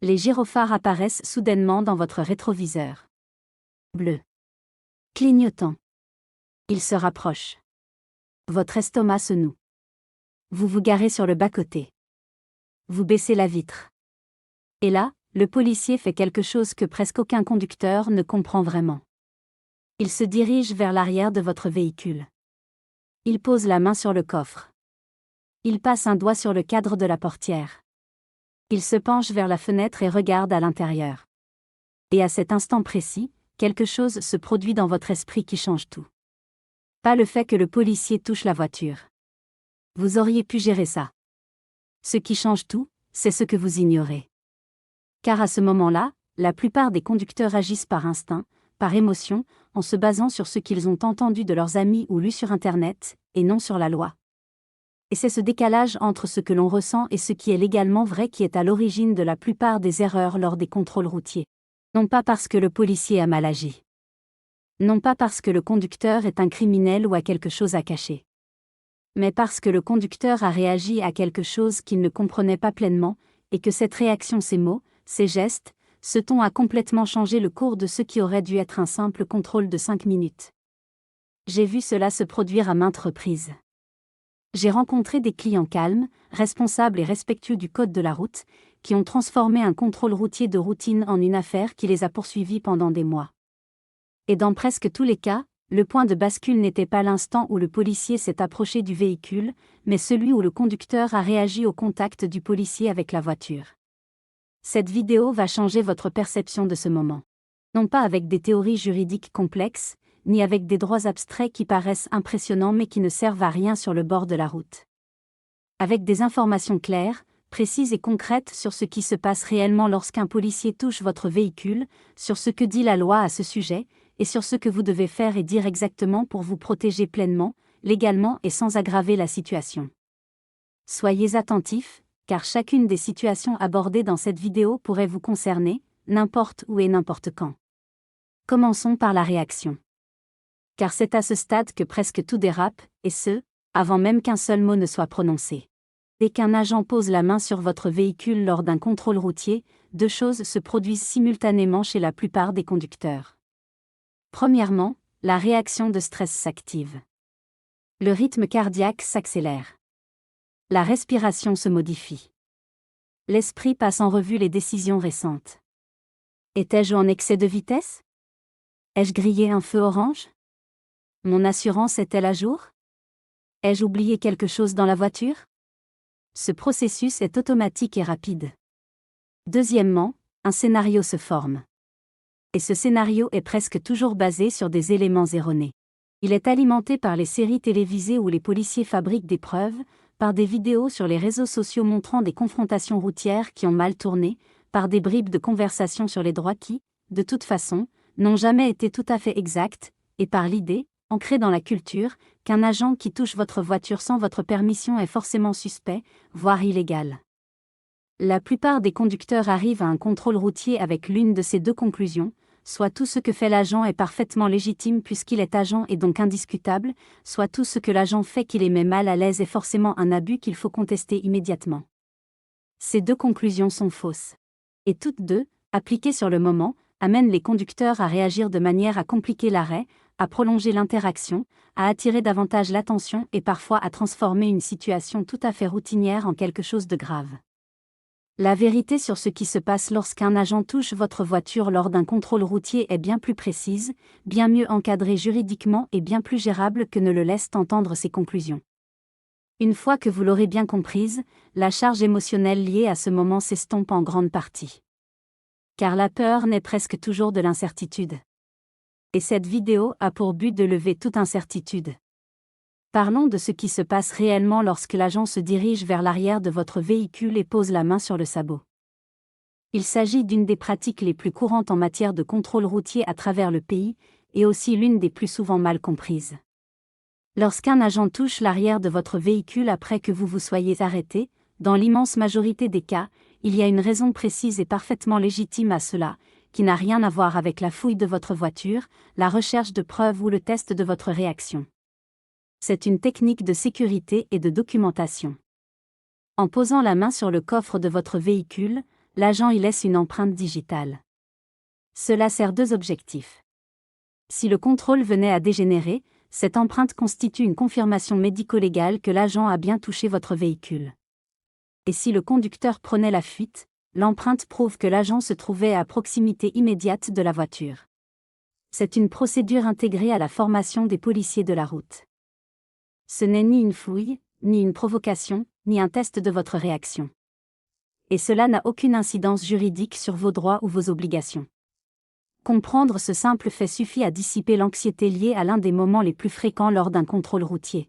Les gyrophares apparaissent soudainement dans votre rétroviseur. Bleu. Clignotant. Ils se rapprochent. Votre estomac se noue. Vous vous garez sur le bas-côté. Vous baissez la vitre. Et là, le policier fait quelque chose que presque aucun conducteur ne comprend vraiment. Il se dirige vers l'arrière de votre véhicule. Il pose la main sur le coffre. Il passe un doigt sur le cadre de la portière. Il se penche vers la fenêtre et regarde à l'intérieur. Et à cet instant précis, quelque chose se produit dans votre esprit qui change tout. Pas le fait que le policier touche la voiture. Vous auriez pu gérer ça. Ce qui change tout, c'est ce que vous ignorez. Car à ce moment-là, la plupart des conducteurs agissent par instinct, par émotion, en se basant sur ce qu'ils ont entendu de leurs amis ou lu sur Internet, et non sur la loi. Et c'est ce décalage entre ce que l'on ressent et ce qui est légalement vrai qui est à l'origine de la plupart des erreurs lors des contrôles routiers. Non pas parce que le policier a mal agi. Non pas parce que le conducteur est un criminel ou a quelque chose à cacher. Mais parce que le conducteur a réagi à quelque chose qu'il ne comprenait pas pleinement, et que cette réaction, ces mots, ces gestes, ce ton a complètement changé le cours de ce qui aurait dû être un simple contrôle de 5 minutes. J'ai vu cela se produire à maintes reprises. J'ai rencontré des clients calmes, responsables et respectueux du code de la route, qui ont transformé un contrôle routier de routine en une affaire qui les a poursuivis pendant des mois. Et dans presque tous les cas, le point de bascule n'était pas l'instant où le policier s'est approché du véhicule, mais celui où le conducteur a réagi au contact du policier avec la voiture. Cette vidéo va changer votre perception de ce moment. Non pas avec des théories juridiques complexes, ni avec des droits abstraits qui paraissent impressionnants mais qui ne servent à rien sur le bord de la route. Avec des informations claires, précises et concrètes sur ce qui se passe réellement lorsqu'un policier touche votre véhicule, sur ce que dit la loi à ce sujet, et sur ce que vous devez faire et dire exactement pour vous protéger pleinement, légalement et sans aggraver la situation. Soyez attentifs, car chacune des situations abordées dans cette vidéo pourrait vous concerner, n'importe où et n'importe quand. Commençons par la réaction. Car c'est à ce stade que presque tout dérape, et ce, avant même qu'un seul mot ne soit prononcé. Dès qu'un agent pose la main sur votre véhicule lors d'un contrôle routier, deux choses se produisent simultanément chez la plupart des conducteurs. Premièrement, la réaction de stress s'active. Le rythme cardiaque s'accélère. La respiration se modifie. L'esprit passe en revue les décisions récentes. Étais-je en excès de vitesse? Ai-je grillé un feu orange? Mon assurance est-elle à jour? Ai-je oublié quelque chose dans la voiture? Ce processus est automatique et rapide. Deuxièmement, un scénario se forme. Et ce scénario est presque toujours basé sur des éléments erronés. Il est alimenté par les séries télévisées où les policiers fabriquent des preuves, par des vidéos sur les réseaux sociaux montrant des confrontations routières qui ont mal tourné, par des bribes de conversations sur les droits qui, de toute façon, n'ont jamais été tout à fait exactes, et par l'idée, ancrée dans la culture, qu'un agent qui touche votre voiture sans votre permission est forcément suspect, voire illégal. La plupart des conducteurs arrivent à un contrôle routier avec l'une de ces deux conclusions, soit tout ce que fait l'agent est parfaitement légitime puisqu'il est agent et donc indiscutable, soit tout ce que l'agent fait qui les met mal à l'aise est forcément un abus qu'il faut contester immédiatement. Ces deux conclusions sont fausses. Et toutes deux, appliquées sur le moment, amènent les conducteurs à réagir de manière à compliquer l'arrêt, à prolonger l'interaction, à attirer davantage l'attention et parfois à transformer une situation tout à fait routinière en quelque chose de grave. La vérité sur ce qui se passe lorsqu'un agent touche votre voiture lors d'un contrôle routier est bien plus précise, bien mieux encadrée juridiquement et bien plus gérable que ne le laissent entendre ces conclusions. Une fois que vous l'aurez bien comprise, la charge émotionnelle liée à ce moment s'estompe en grande partie. Car la peur naît presque toujours de l'incertitude. Et cette vidéo a pour but de lever toute incertitude. Parlons de ce qui se passe réellement lorsque l'agent se dirige vers l'arrière de votre véhicule et pose la main sur le sabot. Il s'agit d'une des pratiques les plus courantes en matière de contrôle routier à travers le pays, et aussi l'une des plus souvent mal comprises. Lorsqu'un agent touche l'arrière de votre véhicule après que vous vous soyez arrêté, dans l'immense majorité des cas, il y a une raison précise et parfaitement légitime à cela, qui n'a rien à voir avec la fouille de votre voiture, la recherche de preuves ou le test de votre réaction. C'est une technique de sécurité et de documentation. En posant la main sur le coffre de votre véhicule, l'agent y laisse une empreinte digitale. Cela sert deux objectifs. Si le contrôle venait à dégénérer, cette empreinte constitue une confirmation médico-légale que l'agent a bien touché votre véhicule. Et si le conducteur prenait la fuite, l'empreinte prouve que l'agent se trouvait à proximité immédiate de la voiture. C'est une procédure intégrée à la formation des policiers de la route. Ce n'est ni une fouille, ni une provocation, ni un test de votre réaction. Et cela n'a aucune incidence juridique sur vos droits ou vos obligations. Comprendre ce simple fait suffit à dissiper l'anxiété liée à l'un des moments les plus fréquents lors d'un contrôle routier.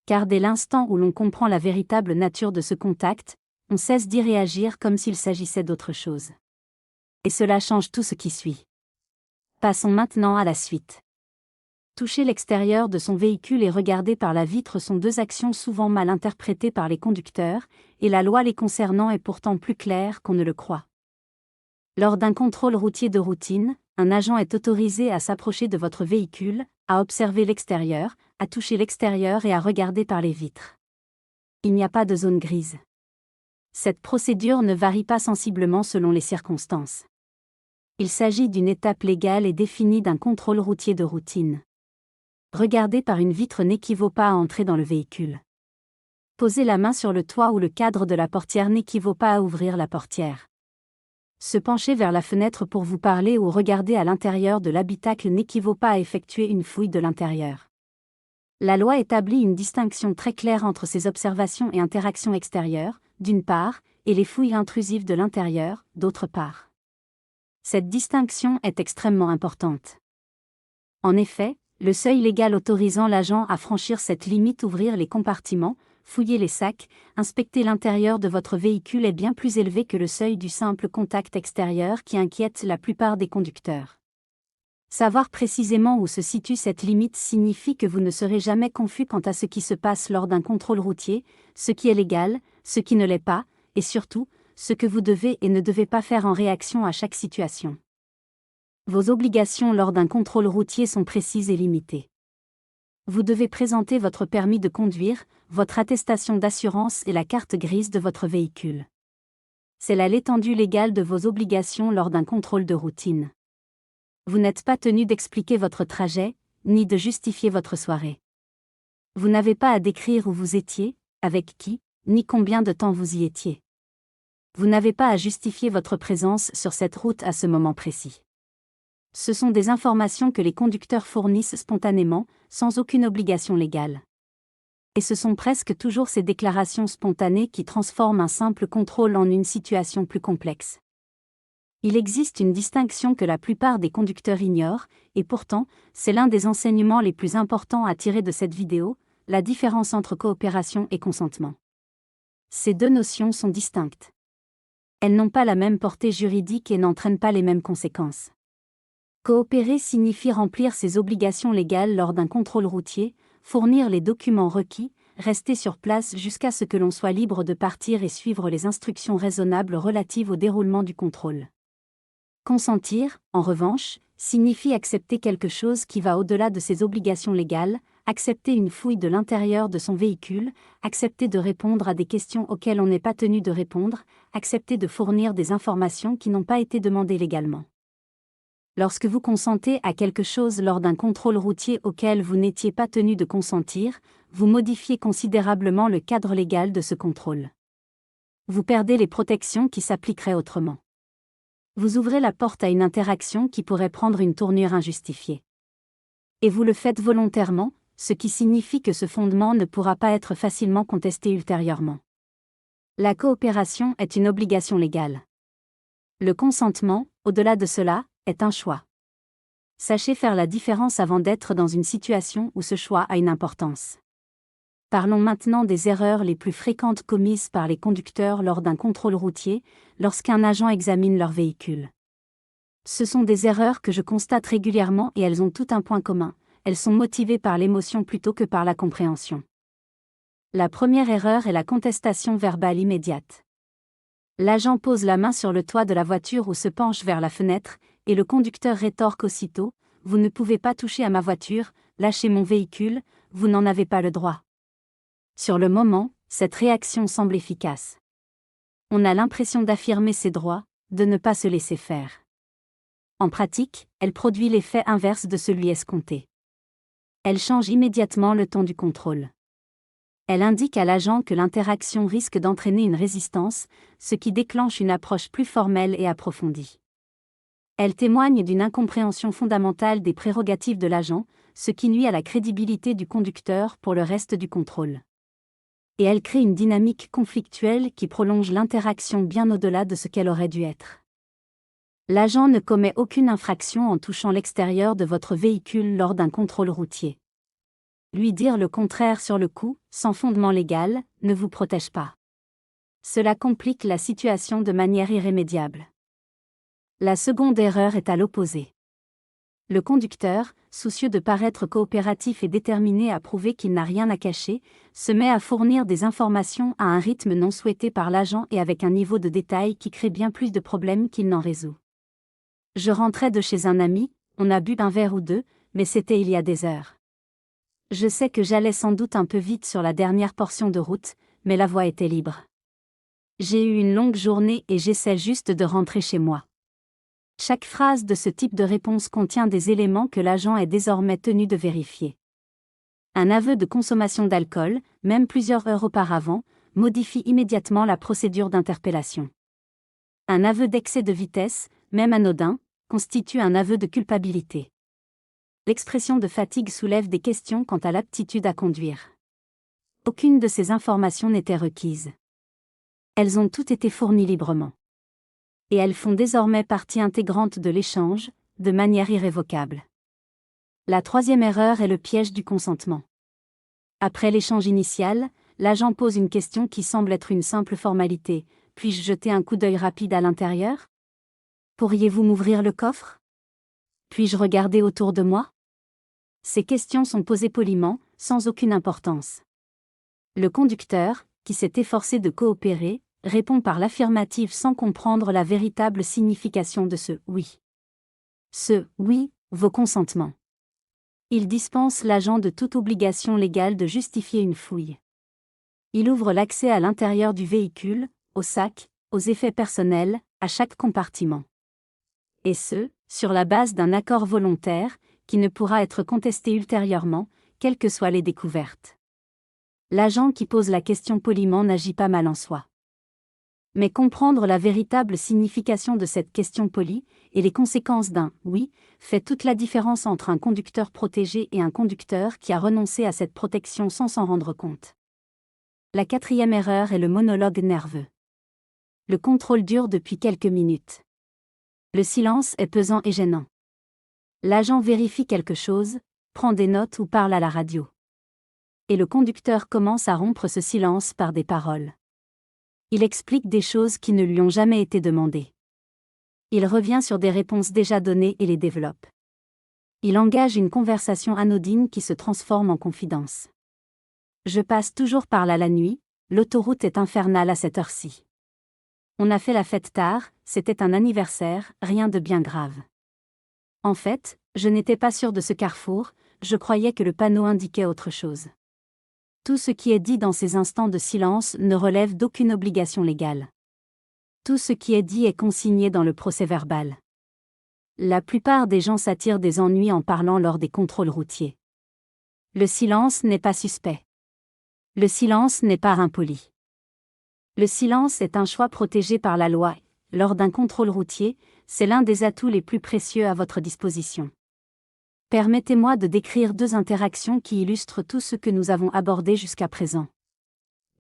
Car dès l'instant où l'on comprend la véritable nature de ce contact, on cesse d'y réagir comme s'il s'agissait d'autre chose. Et cela change tout ce qui suit. Passons maintenant à la suite. Toucher l'extérieur de son véhicule et regarder par la vitre sont deux actions souvent mal interprétées par les conducteurs, et la loi les concernant est pourtant plus claire qu'on ne le croit. Lors d'un contrôle routier de routine, un agent est autorisé à s'approcher de votre véhicule, à observer l'extérieur, à toucher l'extérieur et à regarder par les vitres. Il n'y a pas de zone grise. Cette procédure ne varie pas sensiblement selon les circonstances. Il s'agit d'une étape légale et définie d'un contrôle routier de routine. Regarder par une vitre n'équivaut pas à entrer dans le véhicule. Poser la main sur le toit ou le cadre de la portière n'équivaut pas à ouvrir la portière. Se pencher vers la fenêtre pour vous parler ou regarder à l'intérieur de l'habitacle n'équivaut pas à effectuer une fouille de l'intérieur. La loi établit une distinction très claire entre ces observations et interactions extérieures, d'une part, et les fouilles intrusives de l'intérieur, d'autre part. Cette distinction est extrêmement importante. En effet, le seuil légal autorisant l'agent à franchir cette limite, ouvrir les compartiments, fouiller les sacs, inspecter l'intérieur de votre véhicule est bien plus élevé que le seuil du simple contact extérieur qui inquiète la plupart des conducteurs. Savoir précisément où se situe cette limite signifie que vous ne serez jamais confus quant à ce qui se passe lors d'un contrôle routier, ce qui est légal, ce qui ne l'est pas, et surtout, ce que vous devez et ne devez pas faire en réaction à chaque situation. Vos obligations lors d'un contrôle routier sont précises et limitées. Vous devez présenter votre permis de conduire, votre attestation d'assurance et la carte grise de votre véhicule. C'est là l'étendue légale de vos obligations lors d'un contrôle de routine. Vous n'êtes pas tenu d'expliquer votre trajet, ni de justifier votre soirée. Vous n'avez pas à décrire où vous étiez, avec qui, ni combien de temps vous y étiez. Vous n'avez pas à justifier votre présence sur cette route à ce moment précis. Ce sont des informations que les conducteurs fournissent spontanément, sans aucune obligation légale. Et ce sont presque toujours ces déclarations spontanées qui transforment un simple contrôle en une situation plus complexe. Il existe une distinction que la plupart des conducteurs ignorent, et pourtant, c'est l'un des enseignements les plus importants à tirer de cette vidéo, la différence entre coopération et consentement. Ces deux notions sont distinctes. Elles n'ont pas la même portée juridique et n'entraînent pas les mêmes conséquences. Coopérer signifie remplir ses obligations légales lors d'un contrôle routier, fournir les documents requis, rester sur place jusqu'à ce que l'on soit libre de partir et suivre les instructions raisonnables relatives au déroulement du contrôle. Consentir, en revanche, signifie accepter quelque chose qui va au-delà de ses obligations légales, accepter une fouille de l'intérieur de son véhicule, accepter de répondre à des questions auxquelles on n'est pas tenu de répondre, accepter de fournir des informations qui n'ont pas été demandées légalement. Lorsque vous consentez à quelque chose lors d'un contrôle routier auquel vous n'étiez pas tenu de consentir, vous modifiez considérablement le cadre légal de ce contrôle. Vous perdez les protections qui s'appliqueraient autrement. Vous ouvrez la porte à une interaction qui pourrait prendre une tournure injustifiée. Et vous le faites volontairement, ce qui signifie que ce fondement ne pourra pas être facilement contesté ultérieurement. La coopération est une obligation légale. Le consentement, au-delà de cela, est un choix. Sachez faire la différence avant d'être dans une situation où ce choix a une importance. Parlons maintenant des erreurs les plus fréquentes commises par les conducteurs lors d'un contrôle routier, lorsqu'un agent examine leur véhicule. Ce sont des erreurs que je constate régulièrement et elles ont tout un point commun, elles sont motivées par l'émotion plutôt que par la compréhension. La première erreur est la contestation verbale immédiate. L'agent pose la main sur le toit de la voiture ou se penche vers la fenêtre, et le conducteur rétorque aussitôt « Vous ne pouvez pas toucher à ma voiture, lâchez mon véhicule, vous n'en avez pas le droit ». Sur le moment, cette réaction semble efficace. On a l'impression d'affirmer ses droits, de ne pas se laisser faire. En pratique, elle produit l'effet inverse de celui escompté. Elle change immédiatement le ton du contrôle. Elle indique à l'agent que l'interaction risque d'entraîner une résistance, ce qui déclenche une approche plus formelle et approfondie. Elle témoigne d'une incompréhension fondamentale des prérogatives de l'agent, ce qui nuit à la crédibilité du conducteur pour le reste du contrôle. Et elle crée une dynamique conflictuelle qui prolonge l'interaction bien au-delà de ce qu'elle aurait dû être. L'agent ne commet aucune infraction en touchant l'extérieur de votre véhicule lors d'un contrôle routier. Lui dire le contraire sur le coup, sans fondement légal, ne vous protège pas. Cela complique la situation de manière irrémédiable. La seconde erreur est à l'opposé. Le conducteur, soucieux de paraître coopératif et déterminé à prouver qu'il n'a rien à cacher, se met à fournir des informations à un rythme non souhaité par l'agent et avec un niveau de détail qui crée bien plus de problèmes qu'il n'en résout. Je rentrais de chez un ami, on a bu un verre ou deux, mais c'était il y a des heures. Je sais que j'allais sans doute un peu vite sur la dernière portion de route, mais la voie était libre. J'ai eu une longue journée et j'essaie juste de rentrer chez moi. Chaque phrase de ce type de réponse contient des éléments que l'agent est désormais tenu de vérifier. Un aveu de consommation d'alcool, même plusieurs heures auparavant, modifie immédiatement la procédure d'interpellation. Un aveu d'excès de vitesse, même anodin, constitue un aveu de culpabilité. L'expression de fatigue soulève des questions quant à l'aptitude à conduire. Aucune de ces informations n'était requise. Elles ont toutes été fournies librement. Et elles font désormais partie intégrante de l'échange, de manière irrévocable. La troisième erreur est le piège du consentement. Après l'échange initial, l'agent pose une question qui semble être une simple formalité. Puis-je jeter un coup d'œil rapide à l'intérieur ? Pourriez-vous m'ouvrir le coffre ? Puis-je regarder autour de moi ? Ces questions sont posées poliment, sans aucune importance. Le conducteur, qui s'est efforcé de coopérer, répond par l'affirmative sans comprendre la véritable signification de ce « oui ». Ce « oui » vaut consentement. Il dispense l'agent de toute obligation légale de justifier une fouille. Il ouvre l'accès à l'intérieur du véhicule, au sac, aux effets personnels, à chaque compartiment. Et ce, sur la base d'un accord volontaire, qui ne pourra être contesté ultérieurement, quelles que soient les découvertes. L'agent qui pose la question poliment n'agit pas mal en soi. Mais comprendre la véritable signification de cette question polie, et les conséquences d'un « oui » fait toute la différence entre un conducteur protégé et un conducteur qui a renoncé à cette protection sans s'en rendre compte. La quatrième erreur est le monologue nerveux. Le contrôle dure depuis quelques minutes. Le silence est pesant et gênant. L'agent vérifie quelque chose, prend des notes ou parle à la radio. Et le conducteur commence à rompre ce silence par des paroles. Il explique des choses qui ne lui ont jamais été demandées. Il revient sur des réponses déjà données et les développe. Il engage une conversation anodine qui se transforme en confidence. Je passe toujours par là la nuit, l'autoroute est infernale à cette heure-ci. On a fait la fête tard, c'était un anniversaire, rien de bien grave. En fait, je n'étais pas sûr de ce carrefour, je croyais que le panneau indiquait autre chose. Tout ce qui est dit dans ces instants de silence ne relève d'aucune obligation légale. Tout ce qui est dit est consigné dans le procès-verbal. La plupart des gens s'attirent des ennuis en parlant lors des contrôles routiers. Le silence n'est pas suspect. Le silence n'est pas impoli. Le silence est un choix protégé par la loi. Lors d'un contrôle routier, c'est l'un des atouts les plus précieux à votre disposition. Permettez-moi de décrire deux interactions qui illustrent tout ce que nous avons abordé jusqu'à présent.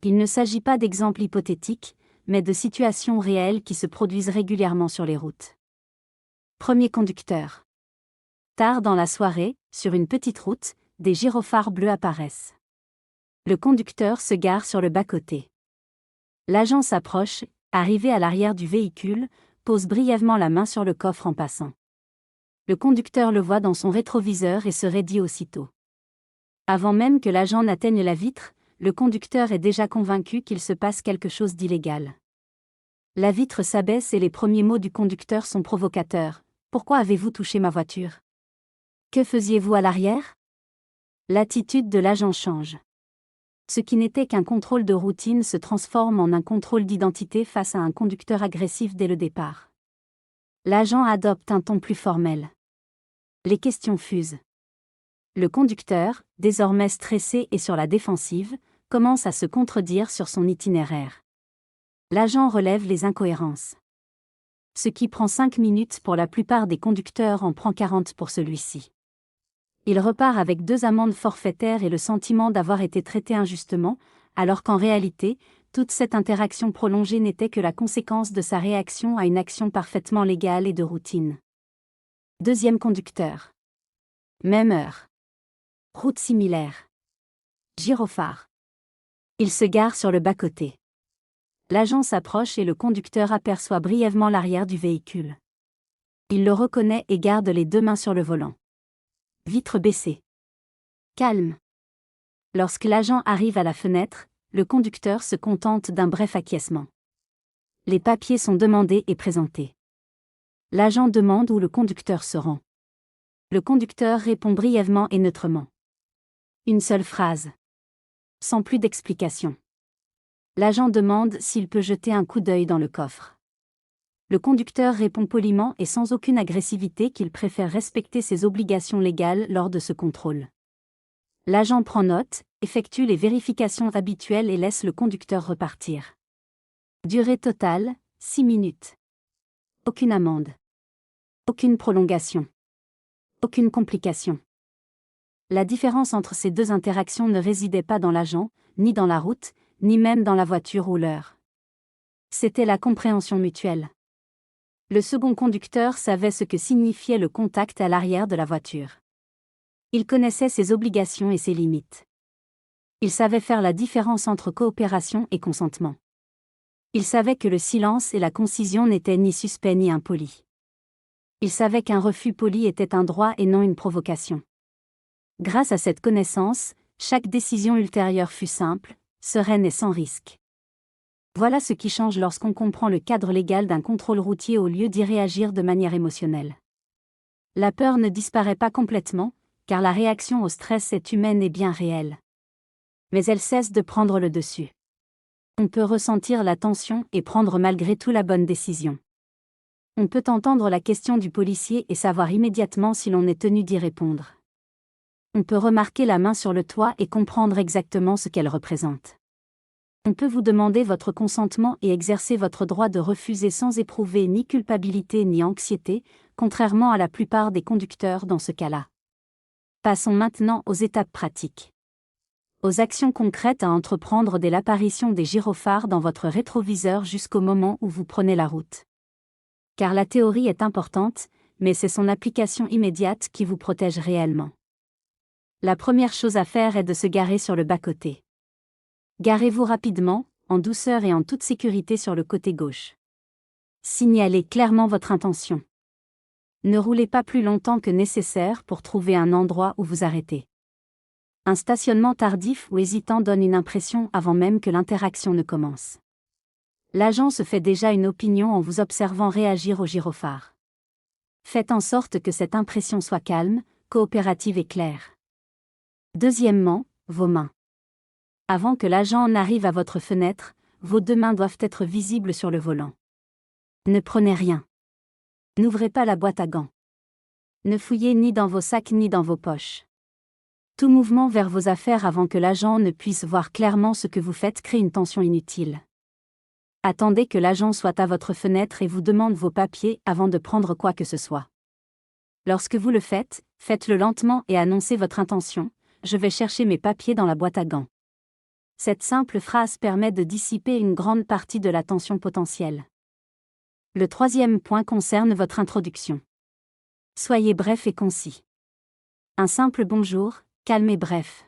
Il ne s'agit pas d'exemples hypothétiques, mais de situations réelles qui se produisent régulièrement sur les routes. Premier conducteur. Tard dans la soirée, sur une petite route, des gyrophares bleus apparaissent. Le conducteur se gare sur le bas-côté. L'agent s'approche, arrivé à l'arrière du véhicule, pose brièvement la main sur le coffre en passant. Le conducteur le voit dans son rétroviseur et se raidit aussitôt. Avant même que l'agent n'atteigne la vitre, le conducteur est déjà convaincu qu'il se passe quelque chose d'illégal. La vitre s'abaisse et les premiers mots du conducteur sont provocateurs. « Pourquoi avez-vous touché ma voiture ? « Que faisiez-vous à l'arrière ?» L'attitude de l'agent change. Ce qui n'était qu'un contrôle de routine se transforme en un contrôle d'identité face à un conducteur agressif dès le départ. L'agent adopte un ton plus formel. Les questions fusent. Le conducteur, désormais stressé et sur la défensive, commence à se contredire sur son itinéraire. L'agent relève les incohérences. Ce qui prend 5 minutes pour la plupart des conducteurs en prend 40 pour celui-ci. Il repart avec 2 amendes forfaitaires et le sentiment d'avoir été traité injustement, alors qu'en réalité, toute cette interaction prolongée n'était que la conséquence de sa réaction à une action parfaitement légale et de routine. Deuxième conducteur. Même heure. Route similaire. Gyrophare. Il se gare sur le bas-côté. L'agent s'approche et le conducteur aperçoit brièvement l'arrière du véhicule. Il le reconnaît et garde les 2 mains sur le volant. Vitre baissée. Calme. Lorsque l'agent arrive à la fenêtre, le conducteur se contente d'un bref acquiescement. Les papiers sont demandés et présentés. L'agent demande où le conducteur se rend. Le conducteur répond brièvement et neutrement. Une seule phrase. Sans plus d'explication. L'agent demande s'il peut jeter un coup d'œil dans le coffre. Le conducteur répond poliment et sans aucune agressivité qu'il préfère respecter ses obligations légales lors de ce contrôle. L'agent prend note, effectue les vérifications habituelles et laisse le conducteur repartir. Durée totale, 6 minutes. Aucune amende. Aucune prolongation. Aucune complication. La différence entre ces 2 interactions ne résidait pas dans l'agent, ni dans la route, ni même dans la voiture ou l'heure. C'était la compréhension mutuelle. Le second conducteur savait ce que signifiait le contact à l'arrière de la voiture. Il connaissait ses obligations et ses limites. Il savait faire la différence entre coopération et consentement. Il savait que le silence et la concision n'étaient ni suspects ni impolis. Il savait qu'un refus poli était un droit et non une provocation. Grâce à cette connaissance, chaque décision ultérieure fut simple, sereine et sans risque. Voilà ce qui change lorsqu'on comprend le cadre légal d'un contrôle routier au lieu d'y réagir de manière émotionnelle. La peur ne disparaît pas complètement, car la réaction au stress est humaine et bien réelle. Mais elle cesse de prendre le dessus. On peut ressentir la tension et prendre malgré tout la bonne décision. On peut entendre la question du policier et savoir immédiatement si l'on est tenu d'y répondre. On peut remarquer la main sur le toit et comprendre exactement ce qu'elle représente. On peut vous demander votre consentement et exercer votre droit de refuser sans éprouver ni culpabilité ni anxiété, contrairement à la plupart des conducteurs dans ce cas-là. Passons maintenant aux étapes pratiques. Aux actions concrètes à entreprendre dès l'apparition des gyrophares dans votre rétroviseur jusqu'au moment où vous prenez la route. Car la théorie est importante, mais c'est son application immédiate qui vous protège réellement. La première chose à faire est de se garer sur le bas-côté. Garez-vous rapidement, en douceur et en toute sécurité sur le côté gauche. Signalez clairement votre intention. Ne roulez pas plus longtemps que nécessaire pour trouver un endroit où vous arrêter. Un stationnement tardif ou hésitant donne une impression avant même que l'interaction ne commence. L'agent se fait déjà une opinion en vous observant réagir au gyrophare. Faites en sorte que cette impression soit calme, coopérative et claire. Deuxièmement, vos mains. Avant que l'agent n'arrive à votre fenêtre, vos 2 mains doivent être visibles sur le volant. Ne prenez rien. N'ouvrez pas la boîte à gants. Ne fouillez ni dans vos sacs ni dans vos poches. Tout mouvement vers vos affaires avant que l'agent ne puisse voir clairement ce que vous faites crée une tension inutile. Attendez que l'agent soit à votre fenêtre et vous demande vos papiers avant de prendre quoi que ce soit. Lorsque vous le faites, faites-le lentement et annoncez votre intention. Je vais chercher mes papiers dans la boîte à gants. Cette simple phrase permet de dissiper une grande partie de la tension potentielle. Le troisième point concerne votre introduction. Soyez bref et concis. Un simple bonjour, calme et bref.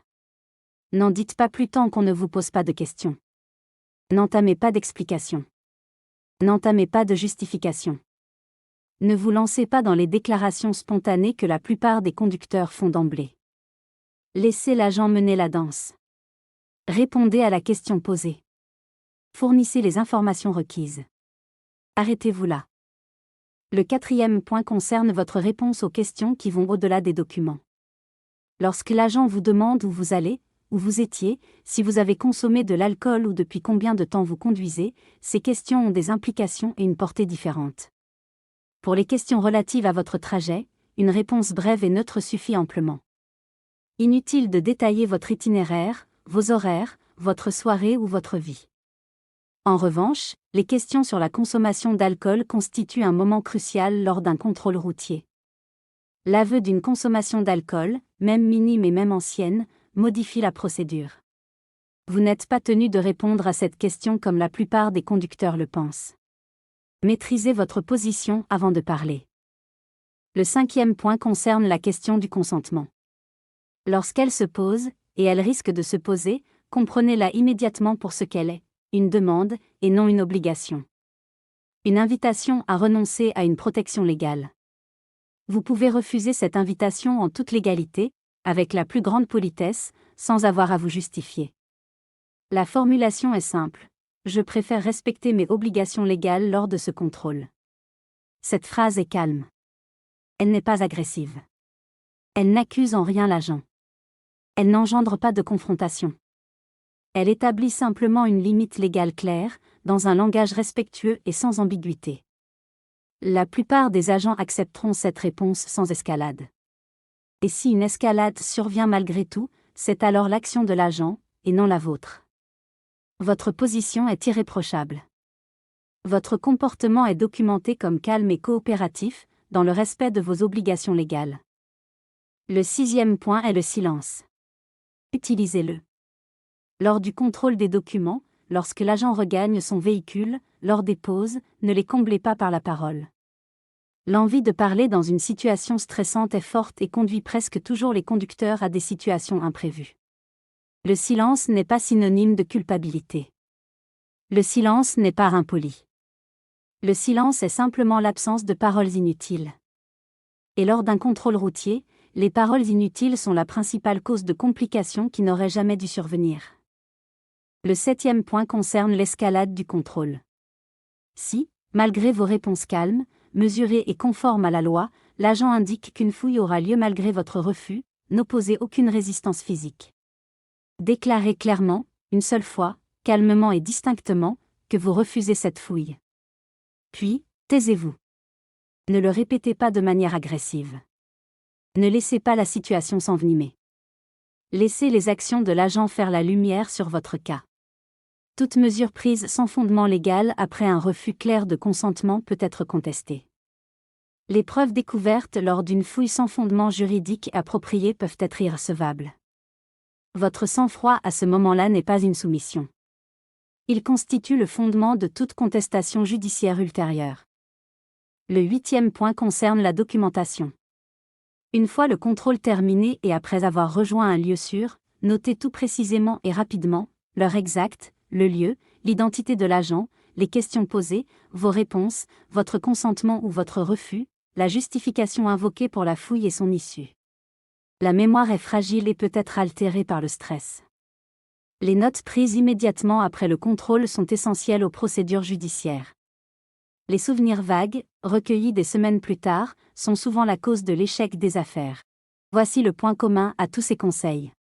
N'en dites pas plus tant qu'on ne vous pose pas de questions. N'entamez pas d'explications. N'entamez pas de justification. Ne vous lancez pas dans les déclarations spontanées que la plupart des conducteurs font d'emblée. Laissez l'agent mener la danse. Répondez à la question posée. Fournissez les informations requises. Arrêtez-vous là. Le quatrième point concerne votre réponse aux questions qui vont au-delà des documents. Lorsque l'agent vous demande où vous allez, où vous étiez, si vous avez consommé de l'alcool ou depuis combien de temps vous conduisez, ces questions ont des implications et une portée différente. Pour les questions relatives à votre trajet, une réponse brève et neutre suffit amplement. Inutile de détailler votre itinéraire, vos horaires, votre soirée ou votre vie. En revanche, les questions sur la consommation d'alcool constituent un moment crucial lors d'un contrôle routier. L'aveu d'une consommation d'alcool, même minime et même ancienne, modifie la procédure. Vous n'êtes pas tenu de répondre à cette question comme la plupart des conducteurs le pensent. Maîtrisez votre position avant de parler. Le 5e point concerne la question du consentement. Lorsqu'elle se pose, et elle risque de se poser, comprenez-la immédiatement pour ce qu'elle est, une demande, et non une obligation. Une invitation à renoncer à une protection légale. Vous pouvez refuser cette invitation en toute légalité, avec la plus grande politesse, sans avoir à vous justifier. La formulation est simple. Je préfère respecter mes obligations légales lors de ce contrôle. Cette phrase est calme. Elle n'est pas agressive. Elle n'accuse en rien l'agent. Elle n'engendre pas de confrontation. Elle établit simplement une limite légale claire, dans un langage respectueux et sans ambiguïté. La plupart des agents accepteront cette réponse sans escalade. Et si une escalade survient malgré tout, c'est alors l'action de l'agent, et non la vôtre. Votre position est irréprochable. Votre comportement est documenté comme calme et coopératif, dans le respect de vos obligations légales. Le 6e point est le silence. Utilisez-le. Lors du contrôle des documents, lorsque l'agent regagne son véhicule, lors des pauses, ne les comblez pas par la parole. L'envie de parler dans une situation stressante est forte et conduit presque toujours les conducteurs à des situations imprévues. Le silence n'est pas synonyme de culpabilité. Le silence n'est pas impoli. Le silence est simplement l'absence de paroles inutiles. Et lors d'un contrôle routier, les paroles inutiles sont la principale cause de complications qui n'auraient jamais dû survenir. Le 7e point concerne l'escalade du contrôle. Si, malgré vos réponses calmes, mesurées et conformes à la loi, l'agent indique qu'une fouille aura lieu malgré votre refus, n'opposez aucune résistance physique. Déclarez clairement, une seule fois, calmement et distinctement, que vous refusez cette fouille. Puis, taisez-vous. Ne le répétez pas de manière agressive. Ne laissez pas la situation s'envenimer. Laissez les actions de l'agent faire la lumière sur votre cas. Toute mesure prise sans fondement légal après un refus clair de consentement peut être contestée. Les preuves découvertes lors d'une fouille sans fondement juridique approprié peuvent être irrecevables. Votre sang-froid à ce moment-là n'est pas une soumission. Il constitue le fondement de toute contestation judiciaire ultérieure. Le 8e point concerne la documentation. Une fois le contrôle terminé et après avoir rejoint un lieu sûr, notez tout précisément et rapidement, l'heure exacte, le lieu, l'identité de l'agent, les questions posées, vos réponses, votre consentement ou votre refus, la justification invoquée pour la fouille et son issue. La mémoire est fragile et peut être altérée par le stress. Les notes prises immédiatement après le contrôle sont essentielles aux procédures judiciaires. Les souvenirs vagues, recueillis des semaines plus tard, sont souvent la cause de l'échec des affaires. Voici le point commun à tous ces conseils.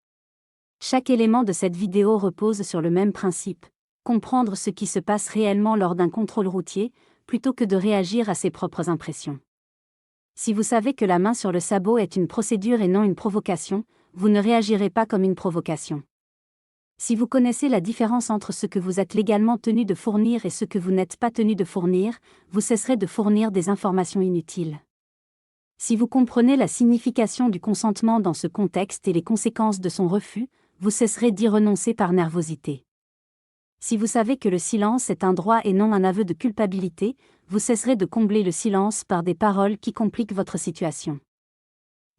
Chaque élément de cette vidéo repose sur le même principe, comprendre ce qui se passe réellement lors d'un contrôle routier, plutôt que de réagir à ses propres impressions. Si vous savez que la main sur le sabot est une procédure et non une provocation, vous ne réagirez pas comme une provocation. Si vous connaissez la différence entre ce que vous êtes légalement tenu de fournir et ce que vous n'êtes pas tenu de fournir, vous cesserez de fournir des informations inutiles. Si vous comprenez la signification du consentement dans ce contexte et les conséquences de son refus, vous cesserez d'y renoncer par nervosité. Si vous savez que le silence est un droit et non un aveu de culpabilité, vous cesserez de combler le silence par des paroles qui compliquent votre situation.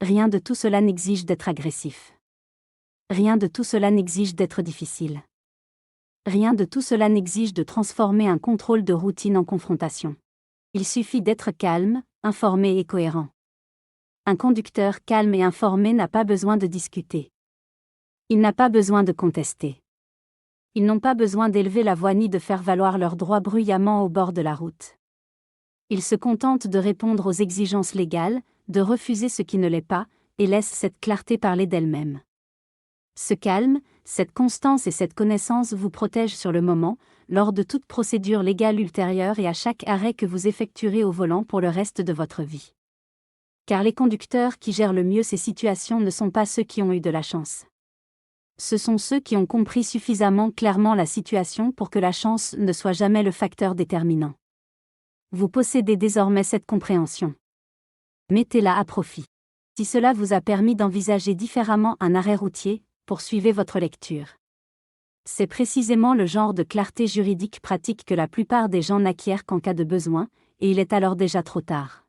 Rien de tout cela n'exige d'être agressif. Rien de tout cela n'exige d'être difficile. Rien de tout cela n'exige de transformer un contrôle de routine en confrontation. Il suffit d'être calme, informé et cohérent. Un conducteur calme et informé n'a pas besoin de discuter. Il n'a pas besoin de contester. Ils n'ont pas besoin d'élever la voix ni de faire valoir leurs droits bruyamment au bord de la route. Ils se contentent de répondre aux exigences légales, de refuser ce qui ne l'est pas, et laissent cette clarté parler d'elle-même. Ce calme, cette constance et cette connaissance vous protègent sur le moment, lors de toute procédure légale ultérieure et à chaque arrêt que vous effectuerez au volant pour le reste de votre vie. Car les conducteurs qui gèrent le mieux ces situations ne sont pas ceux qui ont eu de la chance. Ce sont ceux qui ont compris suffisamment clairement la situation pour que la chance ne soit jamais le facteur déterminant. Vous possédez désormais cette compréhension. Mettez-la à profit. Si cela vous a permis d'envisager différemment un arrêt routier, poursuivez votre lecture. C'est précisément le genre de clarté juridique pratique que la plupart des gens n'acquièrent qu'en cas de besoin, et il est alors déjà trop tard.